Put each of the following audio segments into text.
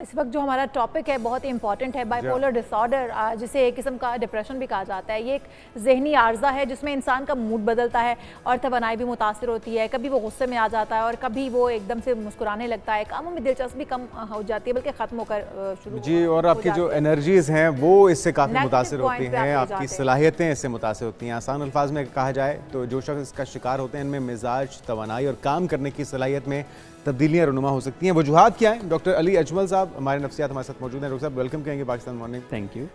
इस वक्त जो हमारा टॉपिक है बहुत ही इंपॉर्टेंट है, बाइपोलर डिसऑर्डर, जिसे एक किस्म का डिप्रेशन भी कहा जाता है। ये एक जहनी आर्जा है जिसमें इंसान का मूड बदलता है और तवानाई भी मुतासर होती है। कभी वो गुस्से में आ जाता है और कभी वो एकदम से मुस्कुराने लगता है, कामों में दिलचस्पी कम हो जाती है, बल्कि ख़त्म होकर शुरू जी। और आपकी जो एनर्जीज़ हैं वो इससे काफ़ी मुतासर होती हैं, आपकी सलाहियतें इससे मुतासर होती हैं। आसान अल्फाज में कहा जाए तो जो शख्स इसका शिकार होते हैं इनमें मिजाज, तवानाई और काम करने की सलाहियत में तब्दीलियाँ रुनुमा हो सकती हैं। वजूहात क्या हैं? डॉक्टर अली अजमल साहब हमारे नफ्सियात हमारे साथ मौजूद हैं। डॉक्टर साहब वेलकम कहेंगे पाकिस्तान मॉर्निंग। Thank you.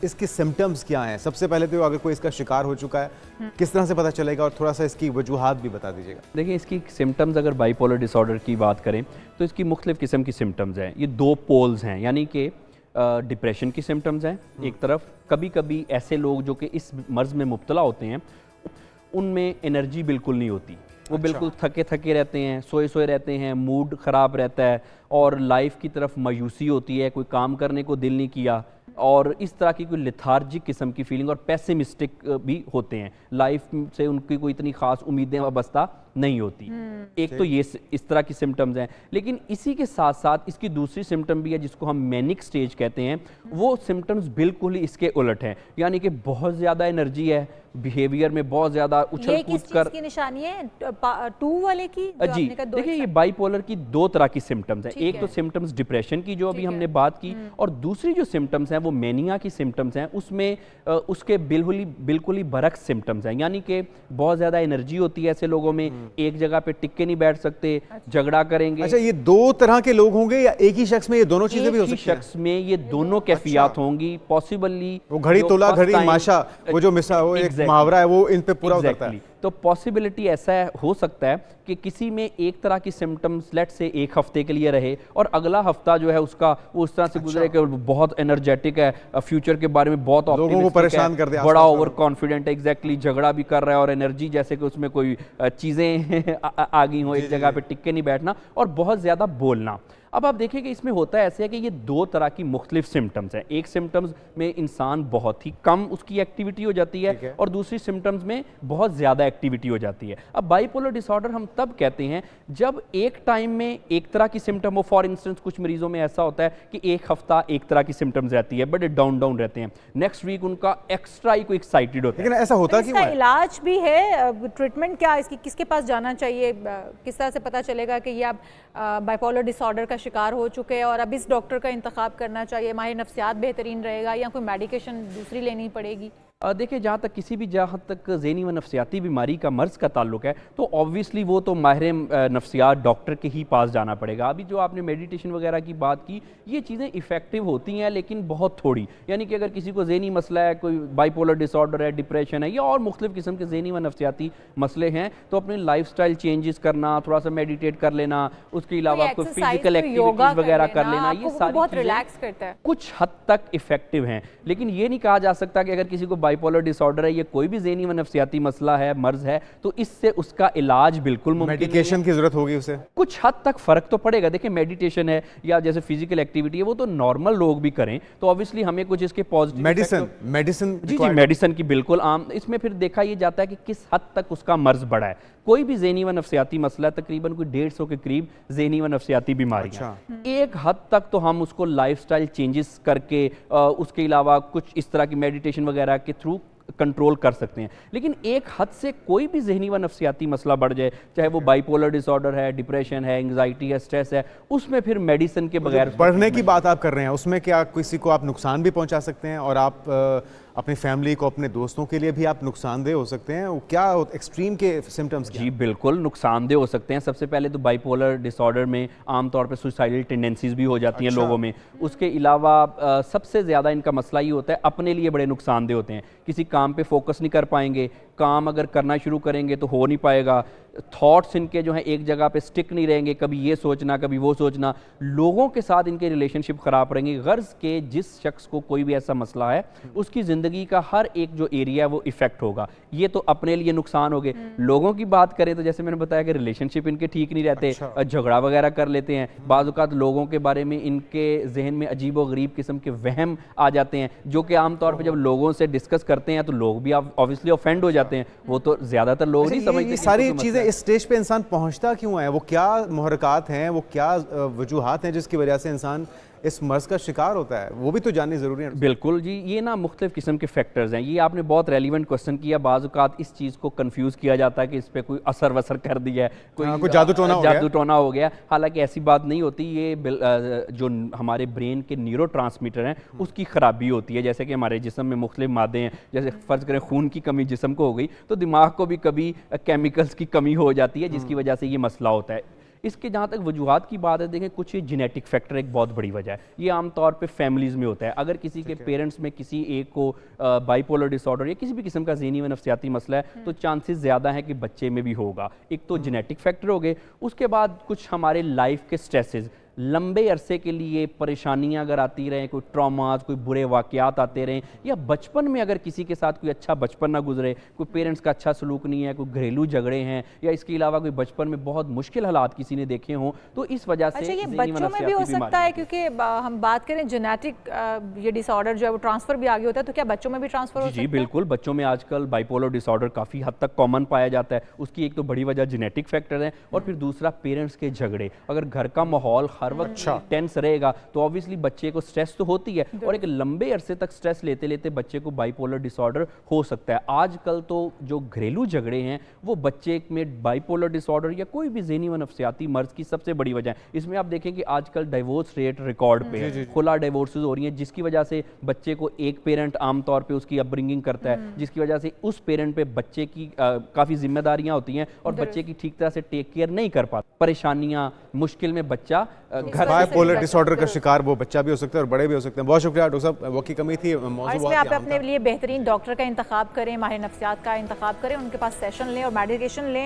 इसके सिम्टम्स क्या हैं? सबसे पहले तो अगर कोई इसका शिकार हो चुका है किस तरह से पता चलेगा, और थोड़ा सा इसकी वजूहात भी बता दीजिएगा। देखिए, इसकी सिम्टम्स अगर बाइपोलर डिसऑर्डर की बात करें तो इसकी मुख्तलिफ़ किस्म की सिम्टम्स हैं। ये दो पोल्स हैं, यानी कि डिप्रेशन की सिम्टम्स हैं एक तरफ। कभी कभी ऐसे लोग जो कि इस मर्ज़ में मुब्तला होते हैं उनमें एनर्जी बिल्कुल नहीं होती, वो बिल्कुल थके थके रहते हैं, सोए सोए रहते हैं, मूड ख़राब रहता है और लाइफ की तरफ मायूसी होती है, कोई काम करने को दिल नहीं किया, और इस तरह की कोई लिथार्जिक किस्म की फीलिंग, और पेसिमिस्टिक भी होते हैं। लाइफ से उनकी कोई इतनी ख़ास उम्मीदें वाबस्ता नहीं होती। एक तो ये इस तरह की सिम्टम्स हैं, लेकिन इसी के साथ साथ इसकी दूसरी सिम्टम भी है जिसको हम मैनिक स्टेज कहते हैं। वो सिम्टम्स बिल्कुल ही इसके उलट हैं, यानी कि बहुत ज़्यादा एनर्जी है, बिहेवियर में बहुत ज़्यादा उछल कूद कर। की निशानी है 2 वाले की जी। देखिए, ये बाइपोलर की दो तरह की सिम्टम्स हैं। एक तो सिम्टम्स डिप्रेशन की जो अभी हमने बात की, और दूसरी जो सिम्टम्स हैं वो मेनिया की सिम्टम्स हैं। उसमें उसके बिल्कुल ही बरक्स सिम्टम्स हैं, यानी कि बहुत ज़्यादा एनर्जी होती है ऐसे लोगों में, एक जगह पे टिक के नहीं बैठ सकते, झगड़ा करेंगे। अच्छा, ये दो तरह के लोग होंगे या एक ही शख्स में ये दोनों चीजें भी हो सकती हैं? शख्स में ये दोनों कैफियत होंगी पॉसिबली। वो घड़ी तोला घड़ी माशा, वो जो मिसा वो एक मुहावरा है वो इन पे पूरा उतरता है। तो पॉसिबिलिटी ऐसा हो सकता है कि किसी में एक तरह की सिम्टम्स लेट से एक हफ्ते के लिए रहे और अगला हफ्ता जो है उसका वो उस तरह से गुजरे कि बहुत एनर्जेटिक है, फ्यूचर के बारे में बहुत ऑप्टिमिस्टिक है, बड़ा ओवर कॉन्फिडेंट है, एग्जैक्टली झगड़ा भी कर रहा है और एनर्जी जैसे कि उसमें कोई चीज़ें आ गई हों, एक जगह पे टिक के नहीं बैठना और बहुत ज़्यादा बोलना। अब आप देखिए कि इसमें होता है ऐसे है कि ये दो तरह की मुख्तलिफ सिम्टम्स हैं। एक सिम्टम्स में इंसान बहुत ही कम उसकी एक्टिविटी हो जाती है और दूसरी सिम्टम्स में बहुत ज़्यादा एक्टिविटी हो जाती है। अब बाइपोलर डिसऑर्डर हम तब कहते हैं जब एक टाइम में एक तरह की सिम्टम हो। फॉर इंस्टेंस कुछ मरीजों में ऐसा होता है कि एक हफ्ता एक तरह की सिम्टम्स रहती है, बड़े डाउन डाउन रहते हैं, नेक्स्ट वीक उनका एक्स्ट्रा ही कोई एक्साइटेड होता है। लेकिन ऐसा होता है इसका इलाज भी है, ट्रीटमेंट क्या इसकी, किसके पास जाना चाहिए, किस तरह से पता चलेगा कि ये आप बाइपोलर डिसऑर्डर का शिकार हो चुके हैं और अब इस डॉक्टर का इंतखाब करना चाहिए, माहिर नफ्सियात बेहतरीन रहेगा या कोई मेडिकेशन दूसरी लेनी पड़ेगी? देखिए, जहाँ तक ज़हनी व नफ्सियाती बीमारी का मर्ज़ का ताल्लुक है तो ऑब्वियसली वो तो माहिर नफ्सियात डॉक्टर के ही पास जाना पड़ेगा। अभी जो आपने मेडिटेशन वगैरह की बात की, ये चीज़ें इफ़ेक्टिव होती हैं लेकिन बहुत थोड़ी। यानी कि अगर किसी को ज़हनी मसला है, कोई बाइपोलर डिसऑर्डर है, डिप्रेशन है या और मुख्तलिफ़ किस्म के ज़हनी व नफ्सियाती मसले हैं, तो अपने लाइफस्टाइल चेंजेस करना, थोड़ा सा मेडिटेट कर लेना, उसके अलावा कोई फिजिकल एक्टिविटीज़ वगैरह कर लेना, ये सारी बहुत रिलैक्स करता है, कुछ हद तक इफ़ेक्टिव हैं। लेकिन ये नहीं कहा जा सकता कि अगर किसी को बाइपोलर डिसऑर्डर है, ये कोई भी ज़हनी व नफ्सियाती मसला है, मर्ज है, तो इससे उसका इलाज बिल्कुल मुमकिन है। मेडिकेशन की जरूरत होगी उसे, कुछ हद तक फर्क तो पड़ेगा। देखिए, मेडिटेशन है या जैसे फिजिकल एक्टिविटी है वो तो नॉर्मल लोग भी करें, तो ऑब्वियसली हमें कुछ इसके पॉजिटिव मेडिसिन जी मेडिसिन की बिल्कुल आम। इसमें फिर देखा ये जाता है कि किस हद तक उसका मर्ज बढ़ा है। कोई भी ज़हनी व नफ्सियाती मसला, तकरीबन कोई 150 के करीब ज़हनी व नफ्सियाती बीमारी एक हद तक तो हम उसको लाइफस्टाइल चेंजेस करके उसके अलावा कुछ इस तरह की मेडिटेशन वगैरह के थ्रू कंट्रोल कर सकते हैं। लेकिन एक हद से कोई भी ज़हनी व नफ्सियाती मसला बढ़ जाए, चाहे वो बाइपोलर डिसऑर्डर है, डिप्रेशन है, एंग्जाइटी है, स्ट्रेस है, उसमें फिर मेडिसिन के बगैर बढ़ने की बात आप कर रहे हैं, उसमें क्या किसी को आप नुकसान भी पहुंचा सकते हैं और आप अपनी फैमिली को, अपने दोस्तों के लिए भी आप नुकसानदेह हो सकते हैं? वो क्या एक्सट्रीम के सिम्टम्स? जी बिल्कुल नुकसानदेह हो सकते हैं। सबसे पहले तो बाइपोलर डिसऑर्डर में आमतौर पे सुसाइडल टेंडेंसीज भी हो जाती हैं लोगों में। उसके अलावा सबसे ज़्यादा इनका मसला ये होता है, अपने लिए बड़े नुकसानदेह होते हैं। किसी काम पे फोकस नहीं कर पाएंगे, काम अगर करना शुरू करेंगे तो हो नहीं पाएगा, थॉट्स इनके जो हैं एक जगह पे स्टिक नहीं रहेंगे, कभी ये सोचना कभी वो सोचना, लोगों के साथ इनके रिलेशनशिप ख़राब रहेंगे। गर्ज के जिस शख्स को कोई भी ऐसा मसला है उसकी ज़िंदगी का हर एक जो एरिया है वो इफ़ेक्ट होगा। ये तो अपने लिए नुकसान हो गए। लोगों की बात करें तो जैसे मैंने बताया कि रिलेशनशिप इनके ठीक नहीं रहते, झगड़ा वगैरह कर लेते हैं, बाज़ औक़ात लोगों के बारे में इनके जहन में अजीब व गरीब किस्म के वहम आ जाते हैं, जो कि आमतौर पर जब लोगों से डिस्कस करते हैं तो लोग भी ऑब्वियसली ऑफेंड हो जाते हैं। जाते हैं, वो तो ज्यादातर लोग नहीं समझते। ये सारी चीजें इस स्टेज पे इंसान पहुंचता क्यों है, वो क्या मुहर्रकात हैं, वो क्या वजूहात हैं जिसकी वजह से इंसान इस मर्ज का शिकार होता है, वो भी तो जाननी जरूरी है। बिल्कुल जी, ये ना मुख्तलिफ किस्म के फैक्टर्स हैं। ये आपने बहुत रेलिवेंट क्वेश्चन किया। बाज़ औक़ात इस चीज़ को कंफ्यूज किया जाता है कि इस पे कोई असर वसर कर दिया है, कोई जादू टोना हो गया। हालांकि ऐसी बात नहीं होती। ये जो हमारे ब्रेन के न्यूरोट्रांसमीटर हैं उसकी खराबी होती है। जैसे कि हमारे जिस्म में मुख्तलिफ मादे हैं, जैसे फ़र्ज़ करें खून की कमी जिस्म को हो गई तो दिमाग को भी कभी केमिकल्स की कमी हो जाती है, जिसकी वजह से ये मसला होता है। इसके जहाँ तक वजूहात की बात है, देखें कुछ ये जेनेटिक फैक्टर एक बहुत बड़ी वजह है। ये आमतौर पे फैमिलीज़ में होता है। अगर किसी के पेरेंट्स में किसी एक को बाइपोलर डिसऑर्डर या किसी भी किस्म का ज़हनी व नफ्सियाती मसला है तो चांसेस ज़्यादा है कि बच्चे में भी होगा। एक तो जेनेटिक फैक्टर हो गए, उसके बाद कुछ हमारे लाइफ के स्ट्रेसेस, लंबे अरसे के लिए परेशानियां अगर आती रहें, कोई ट्रॉमास, कोई बुरे वाक़यात आते रहें, या बचपन में अगर किसी के साथ कोई अच्छा बचपन ना गुजरे, कोई पेरेंट्स का अच्छा सलूक नहीं है, कोई घरेलू झगड़े हैं, या इसके अलावा कोई बचपन में बहुत मुश्किल हालात किसी ने देखे हों, तो इस वजह से अच्छा ये बच्चों में भी हो सकता है, क्योंकि हम बात करें जेनेटिक ये डिसऑर्डर जो है वो ट्रांसफर भी आगे होता है, तो क्या बच्चों में भी ट्रांसफर हो सकता है? जी बिल्कुल, बच्चों में आजकल बाइपोलर डिसऑर्डर काफ़ी हद तक कॉमन पाया जाता है। उसकी एक तो बड़ी वजह जेनेटिक फैक्टर है, और फिर दूसरा पेरेंट्स के झगड़े। अगर घर का माहौल हर वक्त रहेगा तो ऑब्वियसली बच्चे को स्ट्रेस तो होती है, और एक लंबे अरसे तक स्ट्रेस लेते लेते बच्चे को बाइपोलर डिसऑर्डर हो सकता है। आजकल तो जो घरेलू झगड़े हैं वो बच्चे में बाइपोलर डिसऑर्डर या कोई भी ज़हनी व नफ्सियाती मर्ज की सबसे बड़ी वजह है। इसमें आप देखें कि आजकल डिवोर्स रेट रिकॉर्ड पे है, खुला डिवोर्सेस हो रही हैं, जिसकी वजह से बच्चे को एक पेरेंट आमतौर पर उसकी अपब्रिंगिंग करता है, जिसकी वजह से उस पेरेंट पे बच्चे की काफ़ी जिम्मेदारियां होती हैं और बच्चे की ठीक तरह से टेक केयर नहीं कर पाता। परेशानियां, मुश्किल में बच्चा घर बाइपोलर डिसऑर्डर का शिकार वो बच्चा भी हो सकता है और बड़े भी हो सकते हैं। बहुत शुक्रिया डॉक्टर साहब, वक्त की कमी थी। इसमें आप अपने लिए बेहतरीन डॉक्टर का इंतखाब करें, माहिर नफ्सियात का इंतखाब करें, उनके पास सेशन लें और मेडिकेशन लें